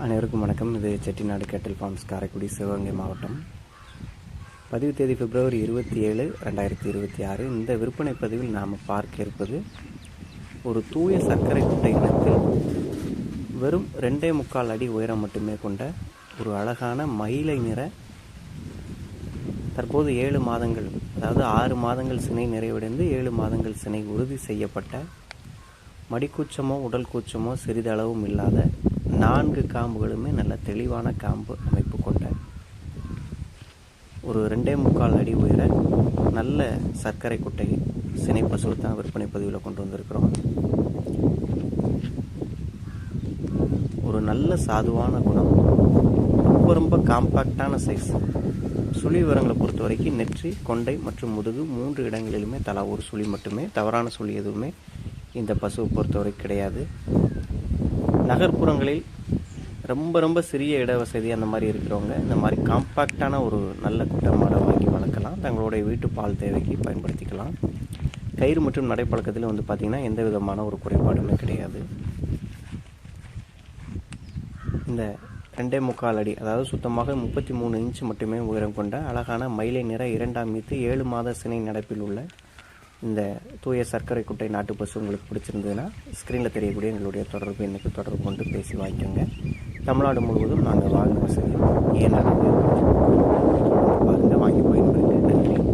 அனைவருக்கும் வணக்கம். இது செட்டிநாடு கேட்டில் ஃபார்ம்ஸ், காரைக்குடி, சிவகங்கை மாவட்டம். பதிவு தேதி பிப்ரவரி 27, 2026. இந்த விற்பனை பதிவில் நாம் பார்க்க இருப்பது ஒரு தூய சர்க்கரை குட்டை இனத்தில் வெறும் 2.25 அடி உயரம் மட்டுமே கொண்ட ஒரு அழகான மயிலை நிற, தற்போது 7 மாதங்கள், அதாவது 6 மாதங்கள் சினை நிறைவடைந்து 7 மாதங்கள் சினை உறுதி செய்யப்பட்ட, மடிக்கூச்சமோ உடல் கூச்சமோ சிறிதளவும் இல்லாத 4 காம்புகளுமே நல்ல தெளிவான காம்பு அமைப்பு கொண்ட ஒரு 2.25 அடி உயர நல்ல சர்க்கரை குட்டை சினை பசுவை தான் விற்பனை பதிவில் கொண்டு வந்திருக்கிறோம். ஒரு நல்ல சாதுவான குணம், ரொம்ப காம்பாக்டான சைஸ். சுழி விவரங்களை பொறுத்த வரைக்கும் நெற்றி, கொண்டை மற்றும் முதுகு 3 இடங்களிலுமே தலா ஒரு சுழி மட்டுமே, தவறான சுழி எதுவுமே இந்த பசுவை பொறுத்தவரை கிடையாது. நகர்ப்புறங்களில் ரொம்ப சிறிய இட வசதி அந்த மாதிரி இருக்கிறவங்க இந்த மாதிரி காம்பாக்டான ஒரு நல்ல குட்டை மாடை வாங்கி வளர்க்கலாம். தங்களுடைய வீட்டு பால் தேவைக்கு பயன்படுத்திக்கலாம். கயிறு மற்றும் நடைப்பழக்கத்தில் பார்த்திங்கன்னா எந்த விதமான ஒரு குறைபாடுமே கிடையாது. இந்த 2.25 அடி, அதாவது சுத்தமாக 33 இன்ச்சு மட்டுமே உயரம் கொண்ட அழகான மயிலை நிற 2ஆம் ஈத்து 7 மாத சினை நடப்பில் உள்ள இந்த தூய சர்க்கரை குட்டை நாட்டு பசு உங்களுக்கு பிடிச்சிருந்ததுன்னா ஸ்க்ரீனில் தெரியக்கூடிய எங்களுடைய தொடர்பு எண்ணுக்கு தொடர்பு கொண்டு பேசி வாங்கிக்கோங்க. தமிழ்நாடு முழுவதும் நாங்கள் வாங்கின வசதி பாருங்கள், வாங்கி பயன்படுங்க. நன்றி.